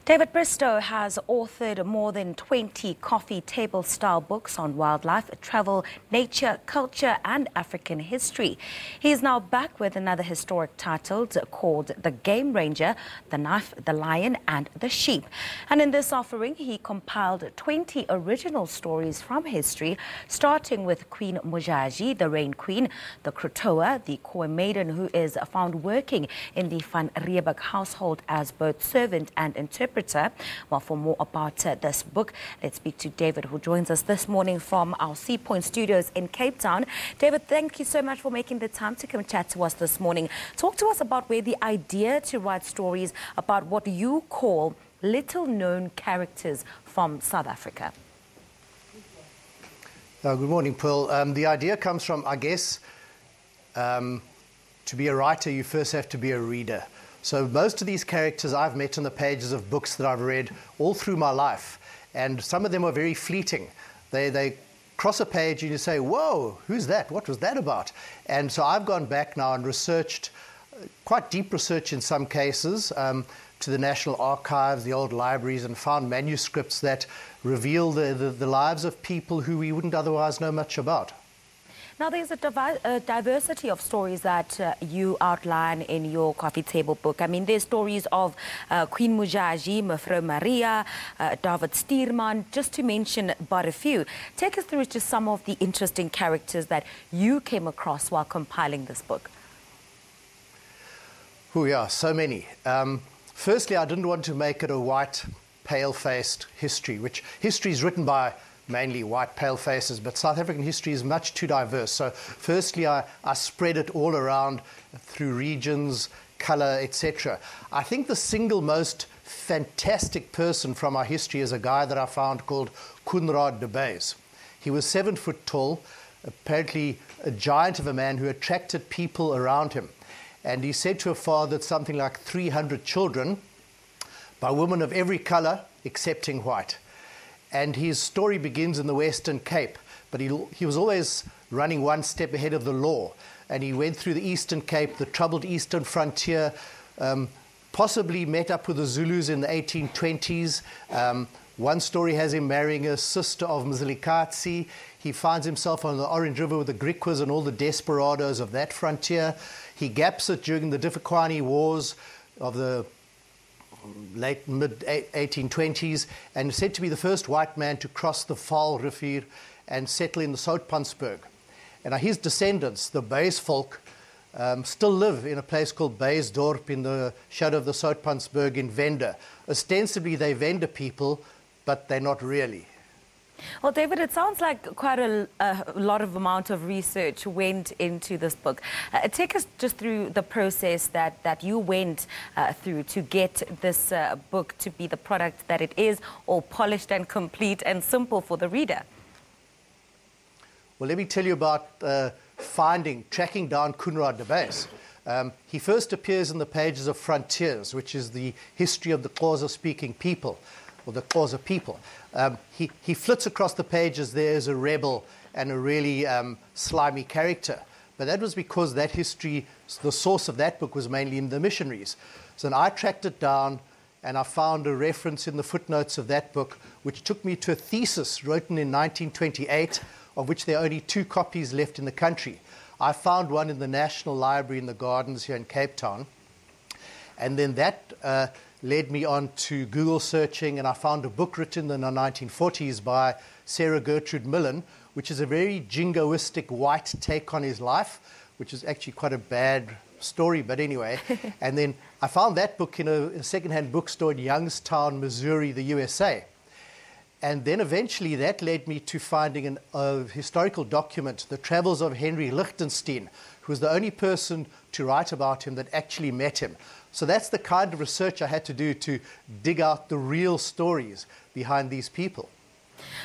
David Bristow has authored more than 20 coffee table-style books on wildlife, travel, nature, culture and African history. He is now back with another historic title called The Game Ranger, The Knife, the Lion and the Sheep. And in this offering, he compiled 20 original stories from history, starting with Queen Modjadji, the Rain Queen, the Krotoa, the Khoi maiden who is found working in the Van Riebeeck household as both servant and interpreter. Well, for more about this book, let's speak to David, who joins us this morning from our Sea Point studios in Cape Town. David, thank you so much for making the time to come chat to us this morning. Talk to us about where the idea to write stories about what you call little-known characters from South Africa. Good morning, Pearl. The idea comes from, I guess, to be a writer, you first have to be a reader. So most of these characters I've met on the pages of books that I've read all through my life. And some of them are very fleeting. They cross a page and you say, whoa, who's that? What was that about? And so I've gone back now and researched, quite deep research in some cases, to the National Archives, the old libraries, and found manuscripts that reveal the lives of people who we wouldn't otherwise know much about. Now, there's a diversity of stories that you outline in your coffee table book. I mean, there's stories of Queen Modjadji, Mevrou Maria, David Stuurman, just to mention but a few. Take us through just some of the interesting characters that you came across while compiling this book. Oh, yeah, so many. Firstly, I didn't want to make it a white, pale-faced history, which history is written by mainly white pale faces, but South African history is much too diverse. So firstly, I spread it all around through regions, color, etc. I think the single most fantastic person from our history is a guy that I found called Kunrad de Beys. He was 7 foot tall, apparently a giant of a man who attracted people around him. And he said to have fathered something like 300 children by women of every color excepting white. And his story begins in the Western Cape, but he was always running one step ahead of the law. And he went through the Eastern Cape, the troubled Eastern frontier, possibly met up with the Zulus in the 1820s. One story has him marrying a sister of Mzilikazi. He finds himself on the Orange River with the Griquas and all the desperados of that frontier. He gaps it during the Diffikwani Wars of the late mid-1820s, and said to be the first white man to cross the Vaal Rivier and settle in the Soutpansberg. And his descendants, the Beys folk, still live in a place called Beysdorp in the shadow of the Soutpansberg in Venda. Ostensibly they're Venda people, but they're not really. Well, David, it sounds like quite a lot of amount of research went into this book. Take us just through the process that you went through to get this book to be the product that it is, all polished and complete and simple for the reader. Well, let me tell you about tracking down Kunrad de Beys. He first appears in the pages of Frontiers, which is the history of the Xhosa-speaking people, or the Xhosa people. He flits across the pages there as a rebel and a really slimy character. But that was because that history, the source of that book was mainly in the missionaries. So I tracked it down and I found a reference in the footnotes of that book, which took me to a thesis written in 1928, of which there are only 2 copies left in the country. I found one in the National Library in the Gardens here in Cape Town. And then that led me on to Google searching, and I found a book written in the 1940s by Sarah Gertrude Millen, which is a very jingoistic white take on his life, which is actually quite a bad story, but anyway. And then I found that book in a second-hand bookstore in Youngstown, Missouri, the USA. And then eventually that led me to finding a historical document, The Travels of Henry Lichtenstein, who was the only person to write about him that actually met him. So that's the kind of research I had to do to dig out the real stories behind these people.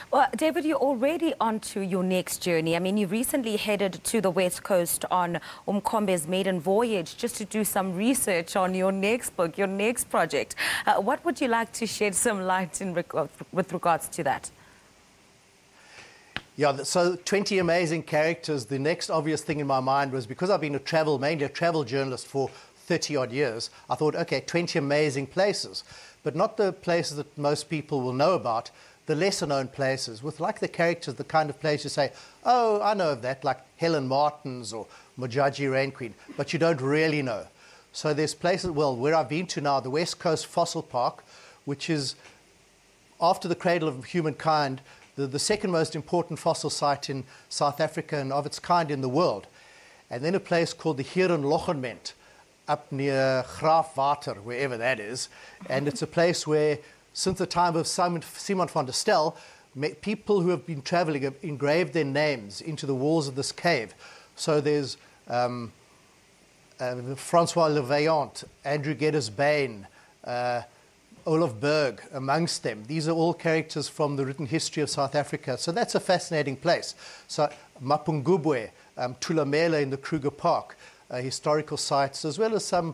Well, David, you're already on to your next journey. I mean, you recently headed to the West Coast on Umkhombe's maiden voyage just to do some research on your next book, your next project. What would you like to shed some light with regards to that? Yeah, so 20 amazing characters. The next obvious thing in my mind was, because I've been mainly a travel journalist for 30-odd years, I thought, okay, 20 amazing places, but not the places that most people will know about, the lesser-known places, with like the characters, the kind of place you say, oh, I know of that, like Helen Martins or Modjadji Rain Queen, but you don't really know. So there's places, well, where I've been to now, the West Coast Fossil Park, which is, after the cradle of humankind, the second most important fossil site in South Africa and of its kind in the world. And then a place called the Herenlochenment, up near Graafwater, wherever that is. And it's a place where, since the time of Simon van der Stel, people who have been traveling have engraved their names into the walls of this cave. So there's Francois Le Vaillant, Andrew Geddes Bain, Olaf Berg amongst them. These are all characters from the written history of South Africa. So that's a fascinating place. So Mapungubwe, Thulamela in the Kruger Park, historical sites, as well as some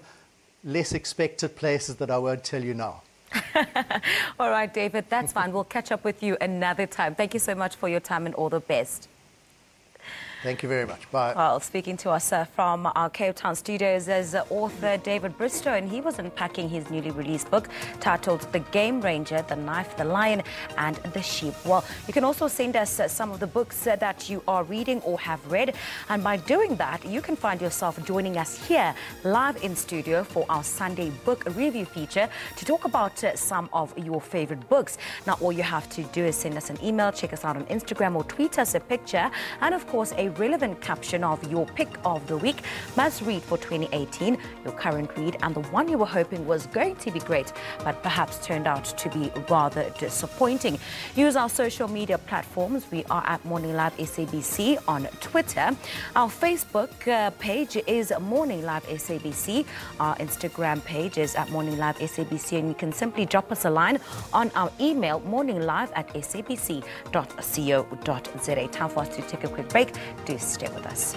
less expected places that I won't tell you now. All right, David, that's fine. We'll catch up with you another time. Thank you so much for your time and all the best. Thank you very much. Bye. Well, speaking to us from our Cape Town studios is author David Bristow, and he was unpacking his newly released book titled The Game Ranger, The Knife, the Lion and the Sheep. Well, you can also send us some of the books that you are reading or have read, and by doing that, you can find yourself joining us here live in studio for our Sunday book review feature to talk about some of your favorite books. Now, all you have to do is send us an email, check us out on Instagram, or tweet us a picture, and of course, a relevant caption of your pick of the week, must read for 2018, your current read, and the one you were hoping was going to be great, but perhaps turned out to be rather disappointing. Use our social media platforms. We are at Morning Live SABC on Twitter. Our Facebook page is Morning Live SABC. Our Instagram page is at Morning Live SABC, and you can simply drop us a line on our email, morninglive@sabc.co.za. Time for us to take a quick break. Do stay with us.